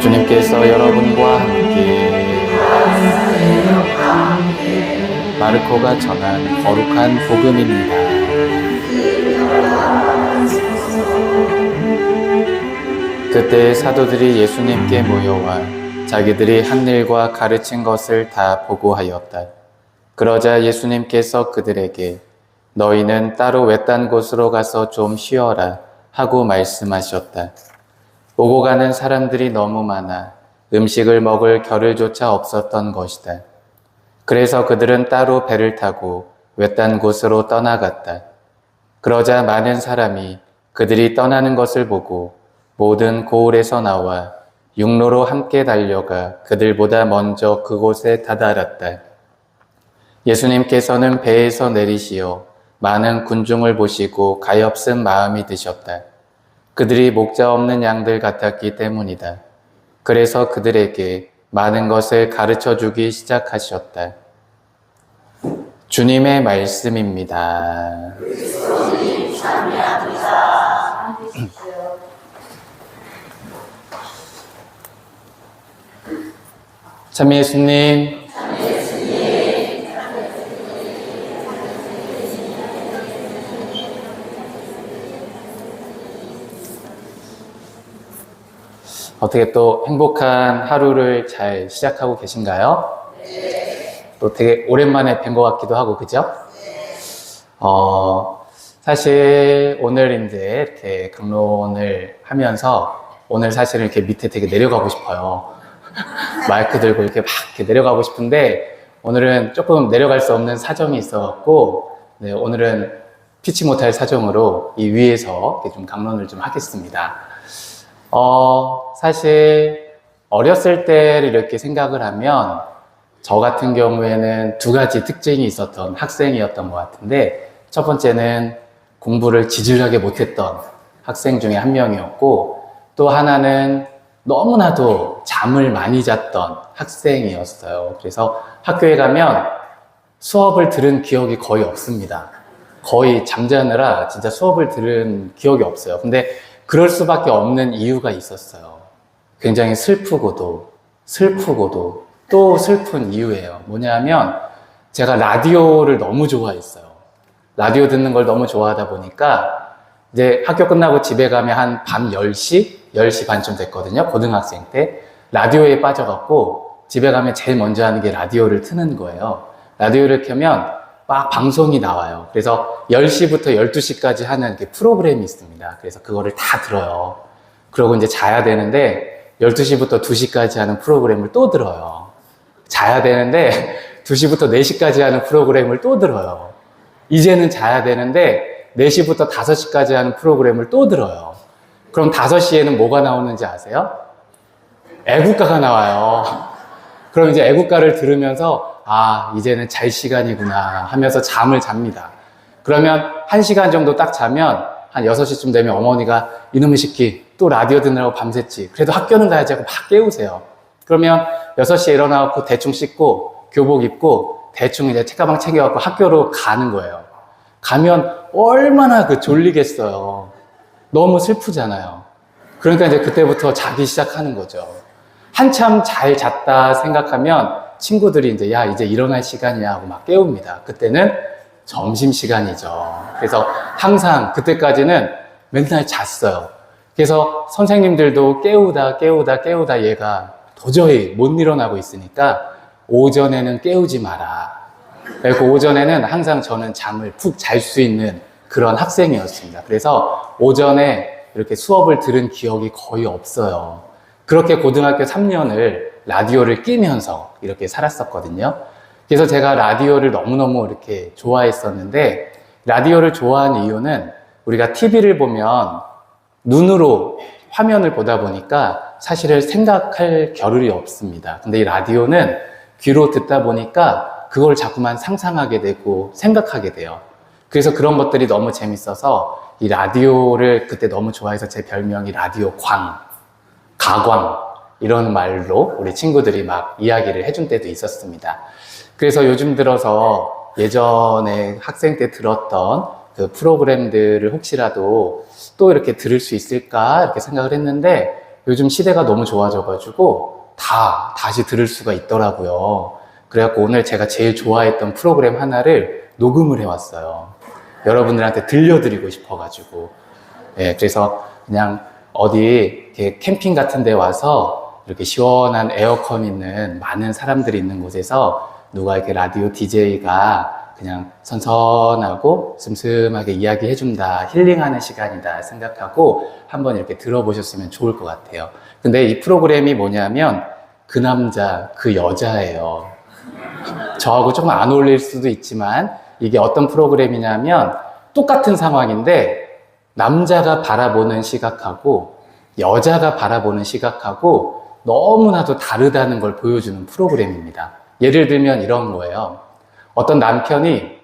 주님께서 여러분과 함께 마르코가 전한 거룩한 복음입니다. 그때 사도들이 예수님께 모여와 자기들이 한 일과 가르친 것을 다 보고하였다. 그러자 예수님께서 그들에게 너희는 따로 외딴 곳으로 가서 좀 쉬어라 하고 말씀하셨다. 오고 가는 사람들이 너무 많아 음식을 먹을 겨를조차 없었던 것이다. 그래서 그들은 따로 배를 타고 외딴 곳으로 떠나갔다. 그러자 많은 사람이 그들이 떠나는 것을 보고 모든 고을에서 나와 육로로 함께 달려가 그들보다 먼저 그곳에 다다랐다. 예수님께서는 배에서 내리시어 많은 군중을 보시고 가엾은 마음이 드셨다. 그들이 목자 없는 양들 같았기 때문이다. 그래서 그들에게 많은 것을 가르쳐 주기 시작하셨다. 주님의 말씀입니다. 참 예수님, 어떻게 또 행복한 하루를 잘 시작하고 계신가요? 네. 또 되게 오랜만에 뵌 것 같기도 하고, 그죠? 네. 사실 오늘 이제 이렇게 강론을 하면서 오늘 사실은 이렇게 밑에 되게 내려가고 싶어요. 마이크 들고 이렇게 막 이렇게 내려가고 싶은데 오늘은 조금 내려갈 수 없는 사정이 있어갖고 네, 오늘은 피치 못할 사정으로 이 위에서 이렇게 좀 강론을 좀 하겠습니다. 사실 어렸을 때를 이렇게 생각을 하면 저 같은 경우에는 두 가지 특징이 있었던 학생이었던 것 같은데 첫 번째는 공부를 지질하게 못했던 학생 중에 한 명이었고 또 하나는 너무나도 잠을 많이 잤던 학생이었어요. 그래서 학교에 가면 수업을 들은 기억이 거의 없습니다. 거의 잠자느라 진짜 수업을 들은 기억이 없어요. 근데 그럴 수밖에 없는 이유가 있었어요. 굉장히 슬프고도 또 슬픈 이유예요. 뭐냐면 제가 라디오를 너무 좋아했어요. 라디오 듣는 걸 너무 좋아하다 보니까 이제 학교 끝나고 집에 가면 한 밤 10시 반쯤 됐거든요. 고등학생 때. 라디오에 빠져갖고 집에 가면 제일 먼저 하는 게 라디오를 트는 거예요. 라디오를 켜면 막 방송이 나와요. 그래서 10시부터 12시까지 하는 프로그램이 있습니다. 그래서 그거를 다 들어요. 그러고 이제 자야 되는데 12시부터 2시까지 하는 프로그램을 또 들어요. 자야 되는데 2시부터 4시까지 하는 프로그램을 또 들어요. 이제는 자야 되는데 4시부터 5시까지 하는 프로그램을 또 들어요. 그럼 5시에는 뭐가 나오는지 아세요? 애국가가 나와요. 그럼 이제 애국가를 들으면서 아, 이제는 잘 시간이구나 하면서 잠을 잡니다. 그러면 1시간 정도 딱 자면 한 6시쯤 되면 어머니가 이놈의 새끼 또 라디오 듣느라고 밤샜지. 그래도 학교는 가야지 하고 막 깨우세요. 그러면 6시에 일어나고 대충 씻고 교복 입고 대충 이제 책가방 챙겨갖고 학교로 가는 거예요. 가면 얼마나 졸리겠어요. 너무 슬프잖아요. 그러니까 이제 그때부터 자기 시작하는 거죠. 한참 잘 잤다 생각하면 친구들이 이제 야 이제 일어날 시간이야 하고 막 깨웁니다. 그때는 점심시간이죠. 그래서 항상 그때까지는 맨날 잤어요. 그래서 선생님들도 깨우다 얘가 도저히 못 일어나고 있으니까 오전에는 깨우지 마라. 그리고 오전에는 항상 저는 잠을 푹 잘 수 있는 그런 학생이었습니다. 그래서 오전에 이렇게 수업을 들은 기억이 거의 없어요. 그렇게 고등학교 3년을 라디오를 끼면서 이렇게 살았었거든요. 그래서 제가 라디오를 너무너무 이렇게 좋아했었는데 라디오를 좋아하는 이유는 우리가 TV를 보면 눈으로 화면을 보다 보니까 사실은 생각할 겨를이 없습니다. 근데 이 라디오는 귀로 듣다 보니까 그걸 자꾸만 상상하게 되고 생각하게 돼요. 그래서 그런 것들이 너무 재밌어서 이 라디오를 그때 너무 좋아해서 제 별명이 라디오 광, 가광 이런 말로 우리 친구들이 막 이야기를 해준 때도 있었습니다. 그래서 요즘 들어서 예전에 학생 때 들었던 그 프로그램들을 혹시라도 또 이렇게 들을 수 있을까 이렇게 생각을 했는데 요즘 시대가 너무 좋아져가지고 다시 들을 수가 있더라고요. 그래갖고 오늘 제가 제일 좋아했던 프로그램 하나를 녹음을 해왔어요. 여러분들한테 들려드리고 싶어가지고. 예, 그래서 그냥 어디 이렇게 캠핑 같은 데 와서 이렇게 시원한 에어컨 있는 많은 사람들이 있는 곳에서 누가 이렇게 라디오 DJ가 그냥 선선하고 슴슴하게 이야기해준다, 힐링하는 시간이다 생각하고 한번 이렇게 들어보셨으면 좋을 것 같아요. 근데 이 프로그램이 뭐냐면 그 남자, 그 여자예요. 저하고 조금 안 어울릴 수도 있지만 이게 어떤 프로그램이냐면 똑같은 상황인데 남자가 바라보는 시각하고 여자가 바라보는 시각하고 너무나도 다르다는 걸 보여주는 프로그램입니다. 예를 들면 이런 거예요. 어떤 남편이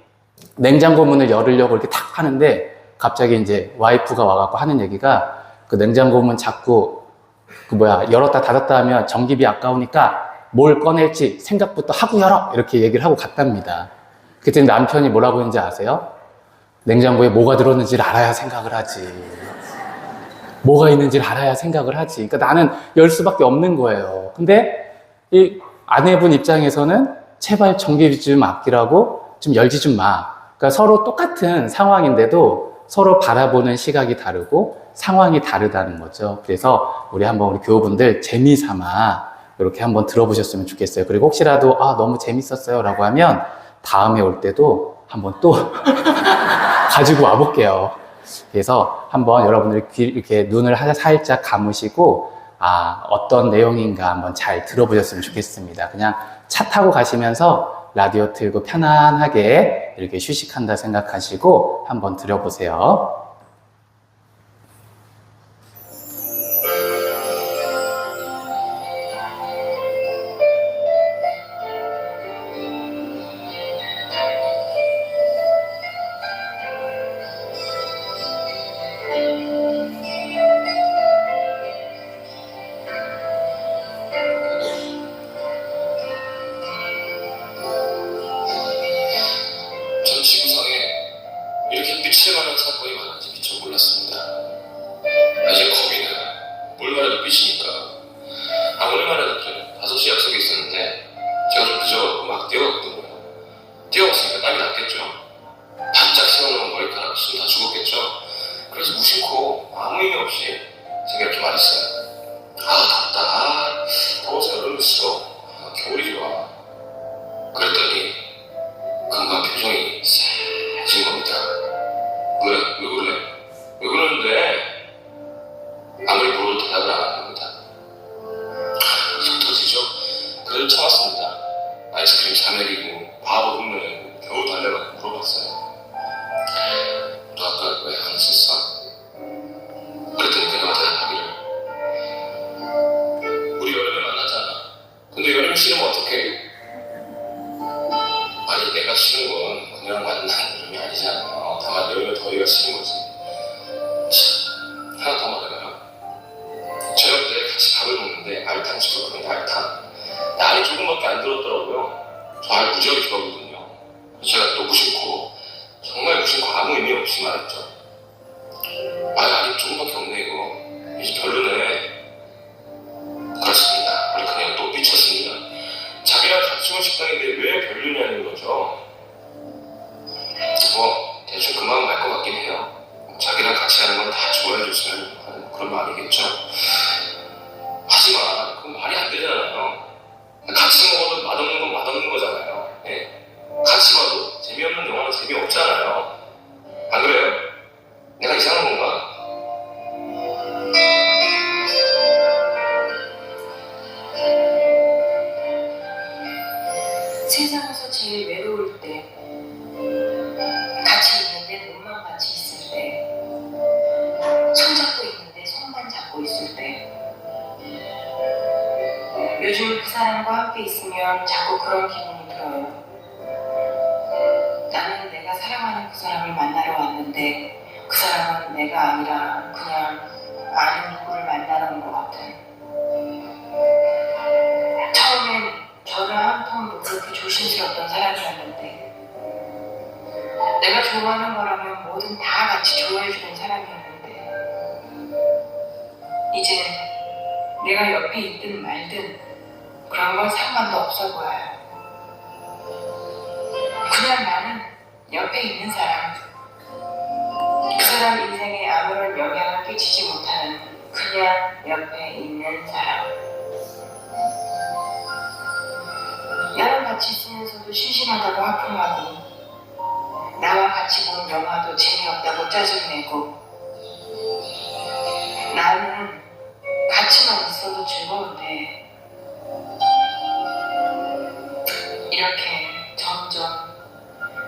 냉장고 문을 열으려고 이렇게 탁 하는데 갑자기 이제 와이프가 와갖고 하는 얘기가 그 냉장고 문 자꾸 열었다 닫았다 하면 전기비 아까우니까 뭘 꺼낼지 생각부터 하고 열어! 이렇게 얘기를 하고 갔답니다. 그때 남편이 뭐라고 했는지 아세요? 냉장고에 뭐가 들었는지를 알아야 생각을 하지. 뭐가 있는지를 알아야 생각을 하지. 그러니까 나는 열 수밖에 없는 거예요. 근데 이 아내분 입장에서는 제발 전기비 좀 아끼라고 좀 열지 좀 마. 그러니까 서로 똑같은 상황인데도 서로 바라보는 시각이 다르고 상황이 다르다는 거죠. 그래서 우리 교우분들 재미삼아 이렇게 한번 들어보셨으면 좋겠어요. 그리고 혹시라도 너무 재밌었어요 라고 하면 다음에 올 때도 한번 또 가지고 와볼게요. 그래서 한번 여러분들이 이렇게 눈을 살짝 감으시고 어떤 내용인가 한번 잘 들어보셨으면 좋겠습니다. 그냥 차 타고 가시면서 라디오 틀고 편안하게 이렇게 휴식한다 생각하시고 한번 들어보세요. 전 지구상에 이렇게 빛을 발하는 사건이 많은지 미처 몰랐습니다. 이제 겁이 나요. 뭘 말해도 빛이니까. 오늘 말해도 5시 약속이 있었는데 제가 좀 늦어갖고 막 뛰어갔거든요. 뛰어갔으니까 땀이 났겠죠. 바짝 세워놓은 머리카락 숨 다 죽었겠죠. 그래서 무심코 아무 의미 없이 제가 이렇게 말했어요. 덥다. 더워서 여름도 싫어. 겨울이 좋아. 그랬더니 금방 표정이 싸해진 겁니다. 왜 그래? 왜 그러는데? 아무리 물어도 대답을 안 합니다. 속 터지죠? 그래도 참았습니다. 아이스크림 사내리고 바보 흉내내고 겨우 달래가지고 물어봤어요. 너 아까 왜 안 썼어? 그랬더니 내가 대답하기를 우리 여름에 만났잖아. 근데 여름에 싫으면 어떡해? 아니 내가 싫은 건 그냥 만난 이름이 아니잖아. 다만 여름에 더위가 싫은 거지. 참, 하나 더 말해요. 저녁 때 같이 밥을 먹는데 알탕 시켰거든요. 알탕. 날이 조금밖에 안 들었더라고요. 저 알 무지하게 좋아하거든요. 제가 또 무심코 정말 무심코 아무 의미 없이 말했죠. 아니 조금밖에 없네 이거. 이제 별로네. 그렇습니다. 우리 그냥 또 미쳤습니다. 자기랑 같이 온 식당인데 왜 별로냐는 거죠. 대충 그 마음 알 것 같긴 해요. 자기랑 같이 하는 건 다 좋아해 줬으면 하는 그런 마음이겠죠. 하지만 그건 말이 안 되잖아요. 같이 먹어도 맛없는 건 맛없는 거잖아요. 네. 같이 봐도 재미없는 영화는 재미없잖아요. 안 그래요? 내가 이상한 건가? 세상에서 제일 외로울 때, 같이 있는데 눈만 같이 있을 때, 손잡고 있는데 손만 잡고 있을 때, 요즘 그 사람과 함께 있으면 자꾸 그런 기분이 들어요. 나는 내가 사랑하는 그 사람을 있는데 그 사람은 내가 아니라 그냥 아는 누구를 만나는 것 같은. 처음엔 저를 한편으로 그렇게 조심스럽던 사람이었는데 내가 좋아하는 거라면 뭐든 다 같이 좋아해주는 사람이었는데 이젠 내가 옆에 있든 말든 그런 건 상관도 없어 보여요. 그냥 나는 옆에 있는 사람, 그 사람 인생에 아무런 영향을 끼치지 못하는 그냥 옆에 있는 사람. 나랑 같이 있으면서도 심심하다고 하품하고 나와 같이 본 영화도 재미없다고 짜증내고 나는 같이만 있어도 즐거운데 이렇게 점점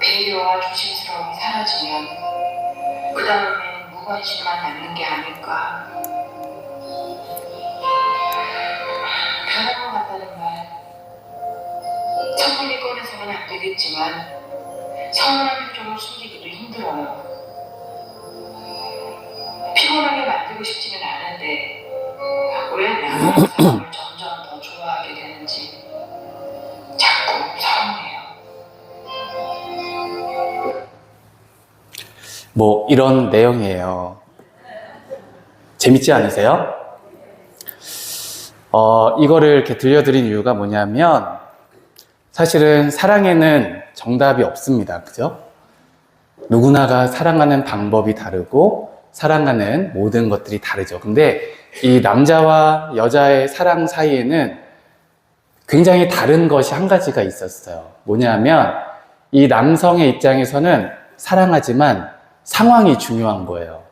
배려와 조심스러움이 사라지면 그 다음엔 무관심만 남는 게 아닐까. 변한 것 같다는 말 성분이 꺼내서는 안 되겠지만 서운한 표정을 숨기기도 힘들어요. 피곤하게 만들고 싶지는 않은데 왜 나는 그 사람을 점점 더 좋아하게 되는지 자꾸 서운해요. 뭐 이런 내용이에요. 재밌지 않으세요? 이거를 이렇게 들려드린 이유가 뭐냐면 사실은 사랑에는 정답이 없습니다. 그죠? 누구나가 사랑하는 방법이 다르고 사랑하는 모든 것들이 다르죠. 근데 이 남자와 여자의 사랑 사이에는 굉장히 다른 것이 한 가지가 있었어요. 뭐냐면 이 남성의 입장에서는 사랑하지만 상황이 중요한 거예요.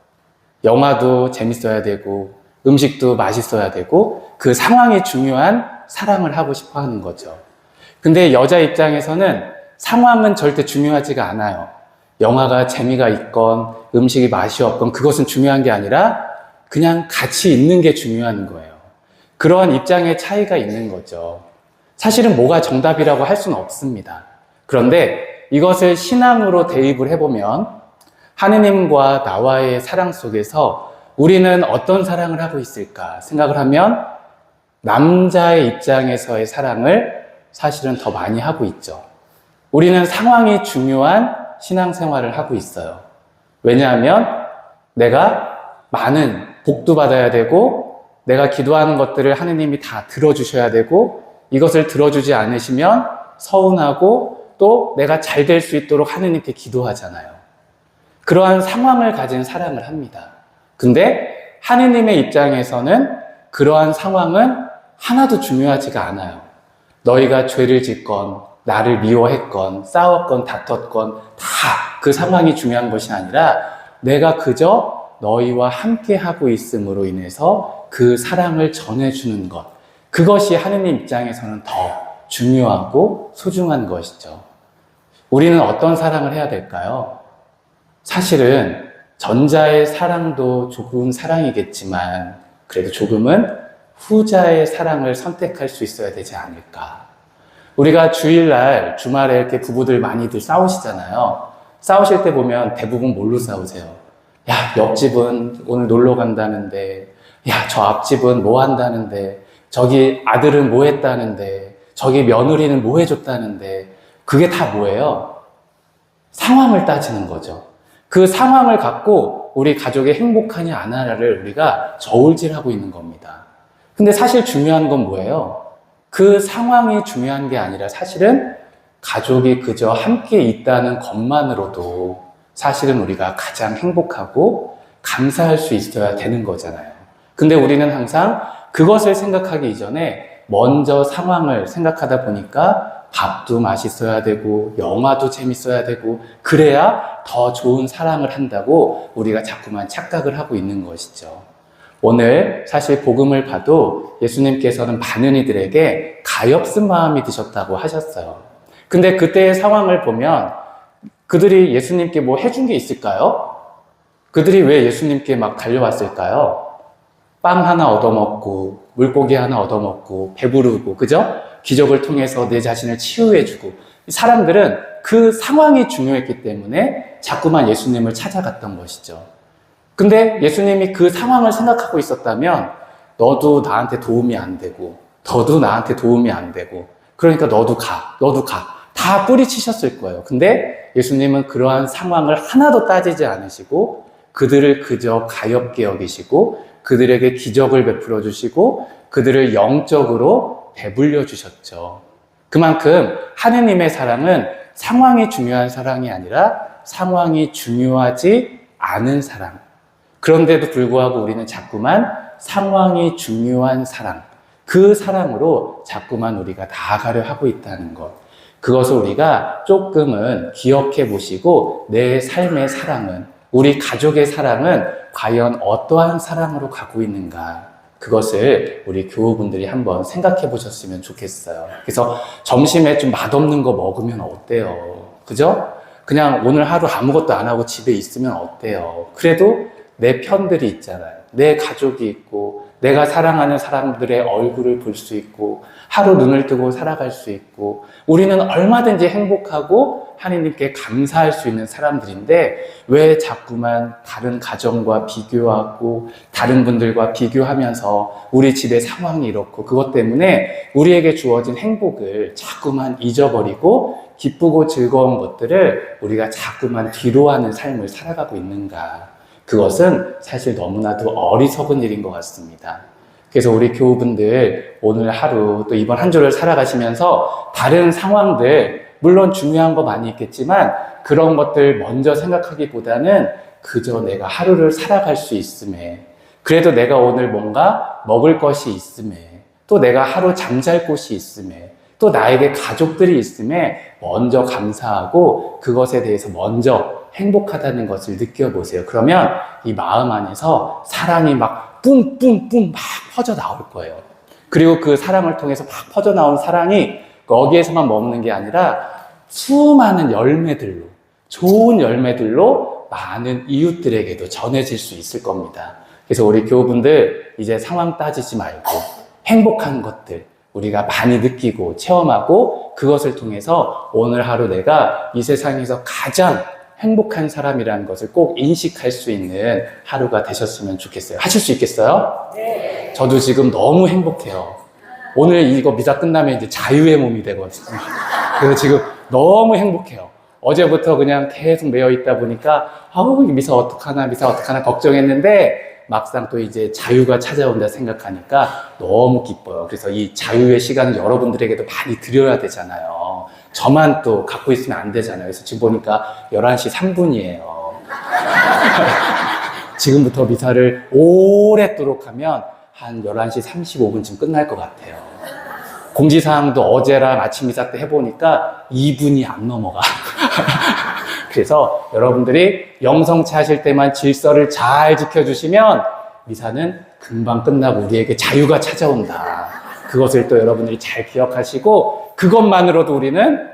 영화도 재밌어야 되고 음식도 맛있어야 되고 그 상황이 중요한 사랑을 하고 싶어 하는 거죠. 근데 여자 입장에서는 상황은 절대 중요하지가 않아요. 영화가 재미가 있건 음식이 맛이 없건 그것은 중요한 게 아니라 그냥 같이 있는 게 중요한 거예요. 그러한 입장의 차이가 있는 거죠. 사실은 뭐가 정답이라고 할 수는 없습니다. 그런데 이것을 신앙으로 대입을 해보면 하느님과 나와의 사랑 속에서 우리는 어떤 사랑을 하고 있을까 생각을 하면 남자의 입장에서의 사랑을 사실은 더 많이 하고 있죠. 우리는 상황이 중요한 신앙생활을 하고 있어요. 왜냐하면 내가 많은 복도 받아야 되고 내가 기도하는 것들을 하느님이 다 들어주셔야 되고 이것을 들어주지 않으시면 서운하고 또 내가 잘 될 수 있도록 하느님께 기도하잖아요. 그러한 상황을 가진 사랑을 합니다. 근데 하느님의 입장에서는 그러한 상황은 하나도 중요하지가 않아요. 너희가 죄를 짓건 나를 미워했건 싸웠건 다퉜건 다 그 상황이 중요한 것이 아니라 내가 그저 너희와 함께 하고 있음으로 인해서 그 사랑을 전해주는 것, 그것이 하느님 입장에서는 더 중요하고 소중한 것이죠. 우리는 어떤 사랑을 해야 될까요? 사실은 전자의 사랑도 조금 사랑이겠지만 그래도 조금은 후자의 사랑을 선택할 수 있어야 되지 않을까. 우리가 주일날 주말에 이렇게 부부들 많이들 싸우시잖아요. 싸우실 때 보면 대부분 뭘로 싸우세요? 야, 옆집은 오늘 놀러 간다는데, 야, 저 앞집은 뭐 한다는데, 저기 아들은 뭐 했다는데, 저기 며느리는 뭐 해줬다는데, 그게 다 뭐예요? 상황을 따지는 거죠. 그 상황을 갖고 우리 가족이 행복하냐 안 하냐를 우리가 저울질하고 있는 겁니다. 근데 사실 중요한 건 뭐예요? 그 상황이 중요한 게 아니라 사실은 가족이 그저 함께 있다는 것만으로도 사실은 우리가 가장 행복하고 감사할 수 있어야 되는 거잖아요. 근데 우리는 항상 그것을 생각하기 이전에 먼저 상황을 생각하다 보니까 밥도 맛있어야 되고 영화도 재밌어야 되고 그래야 더 좋은 사랑을 한다고 우리가 자꾸만 착각을 하고 있는 것이죠. 오늘 사실 복음을 봐도 예수님께서는 많은 이들에게 가엾은 마음이 드셨다고 하셨어요. 근데 그때의 상황을 보면 그들이 예수님께 뭐 해준 게 있을까요? 그들이 왜 예수님께 막 달려왔을까요? 빵 하나 얻어먹고 물고기 하나 얻어먹고 배부르고 그죠? 기적을 통해서 내 자신을 치유해주고 사람들은 그 상황이 중요했기 때문에 자꾸만 예수님을 찾아갔던 것이죠. 근데 예수님이 그 상황을 생각하고 있었다면 너도 나한테 도움이 안 되고 너도 나한테 도움이 안 되고 그러니까 너도 가 다 뿌리치셨을 거예요. 근데 예수님은 그러한 상황을 하나도 따지지 않으시고 그들을 그저 가엾게 여기시고 그들에게 기적을 베풀어 주시고 그들을 영적으로 배불려 주셨죠. 그만큼 하느님의 사랑은 상황이 중요한 사랑이 아니라 상황이 중요하지 않은 사랑. 그런데도 불구하고 우리는 자꾸만 상황이 중요한 사랑, 그 사랑으로 자꾸만 우리가 나아가려 하고 있다는 것. 그것을 우리가 조금은 기억해 보시고 내 삶의 사랑은, 우리 가족의 사랑은 과연 어떠한 사랑으로 가고 있는가. 그것을 우리 교우분들이 한번 생각해 보셨으면 좋겠어요. 그래서 점심에 좀 맛없는 거 먹으면 어때요? 그죠? 그냥 오늘 하루 아무것도 안 하고 집에 있으면 어때요? 그래도 내 편들이 있잖아요. 내 가족이 있고 내가 사랑하는 사람들의 얼굴을 볼 수 있고 하루 눈을 뜨고 살아갈 수 있고 우리는 얼마든지 행복하고 하느님께 감사할 수 있는 사람들인데 왜 자꾸만 다른 가정과 비교하고 다른 분들과 비교하면서 우리 집의 상황이 이렇고 그것 때문에 우리에게 주어진 행복을 자꾸만 잊어버리고 기쁘고 즐거운 것들을 우리가 자꾸만 뒤로하는 삶을 살아가고 있는가. 그것은 사실 너무나도 어리석은 일인 것 같습니다. 그래서 우리 교우분들 오늘 하루 또 이번 한 주를 살아가시면서 다른 상황들 물론 중요한 거 많이 있겠지만 그런 것들 먼저 생각하기보다는 그저 내가 하루를 살아갈 수 있음에 그래도 내가 오늘 뭔가 먹을 것이 있음에 또 내가 하루 잠잘 곳이 있음에 또 나에게 가족들이 있음에 먼저 감사하고 그것에 대해서 먼저 행복하다는 것을 느껴보세요. 그러면 이 마음 안에서 사랑이 막 뿜뿜뿜 막 퍼져 나올 거예요. 그리고 그 사랑을 통해서 막 퍼져 나온 사랑이 거기에서만 머무는 게 아니라 수많은 열매들로, 좋은 열매들로 많은 이웃들에게도 전해질 수 있을 겁니다. 그래서 우리 교우분들 이제 상황 따지지 말고 행복한 것들 우리가 많이 느끼고 체험하고 그것을 통해서 오늘 하루 내가 이 세상에서 가장 행복한 사람이라는 것을 꼭 인식할 수 있는 하루가 되셨으면 좋겠어요. 하실 수 있겠어요? 네. 저도 지금 너무 행복해요. 오늘 이거 미사 끝나면 이제 자유의 몸이 되거든요. 그래서 지금 너무 행복해요. 어제부터 그냥 계속 매여 있다 보니까 아우 미사 어떡하나 걱정했는데 막상 또 이제 자유가 찾아온다 생각하니까 너무 기뻐요. 그래서 이 자유의 시간을 여러분들에게도 많이 드려야 되잖아요. 저만 또 갖고 있으면 안 되잖아요. 그래서 지금 보니까 11시 3분이에요. 지금부터 미사를 오랫도록 하면 한 11시 35분쯤 끝날 것 같아요. 공지사항도 어제랑 아침 미사 때 해보니까 2분이 안 넘어가. 그래서 여러분들이 영성치 하실 때만 질서를 잘 지켜주시면 미사는 금방 끝나고 우리에게 자유가 찾아온다. 그것을 또 여러분들이 잘 기억하시고 그것만으로도 우리는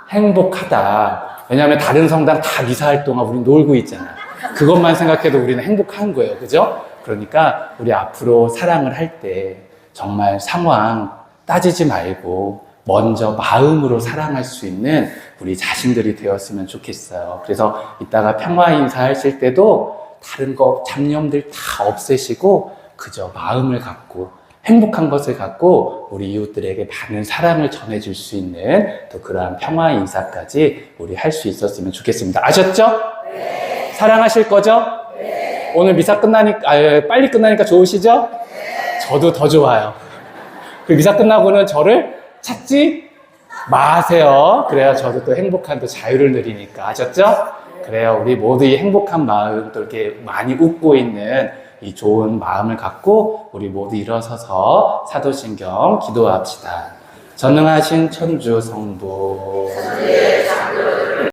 행복하다. 왜냐하면 다른 성당 다 미사할 동안 우리 놀고 있잖아요. 그것만 생각해도 우리는 행복한 거예요. 그죠? 그러니까 우리 앞으로 사랑을 할 때 정말 상황 따지지 말고 먼저 마음으로 사랑할 수 있는 우리 자신들이 되었으면 좋겠어요. 그래서 이따가 평화 인사하실 때도 다른 거 잡념들 다 없애시고 그저 마음을 갖고 행복한 것을 갖고 우리 이웃들에게 많은 사랑을 전해줄 수 있는 또 그러한 평화 인사까지 우리 할 수 있었으면 좋겠습니다. 아셨죠? 네. 사랑하실 거죠? 네. 오늘 미사 빨리 끝나니까 좋으시죠? 네. 저도 더 좋아요. 그 미사 끝나고는 저를 찾지 마세요. 그래야 저도 또 행복한 또 자유를 누리니까. 아셨죠? 그래요. 우리 모두 이 행복한 마음 또 이렇게 많이 웃고 있는 이 좋은 마음을 갖고 우리 모두 일어서서 사도신경 기도합시다. 전능하신 천주 성부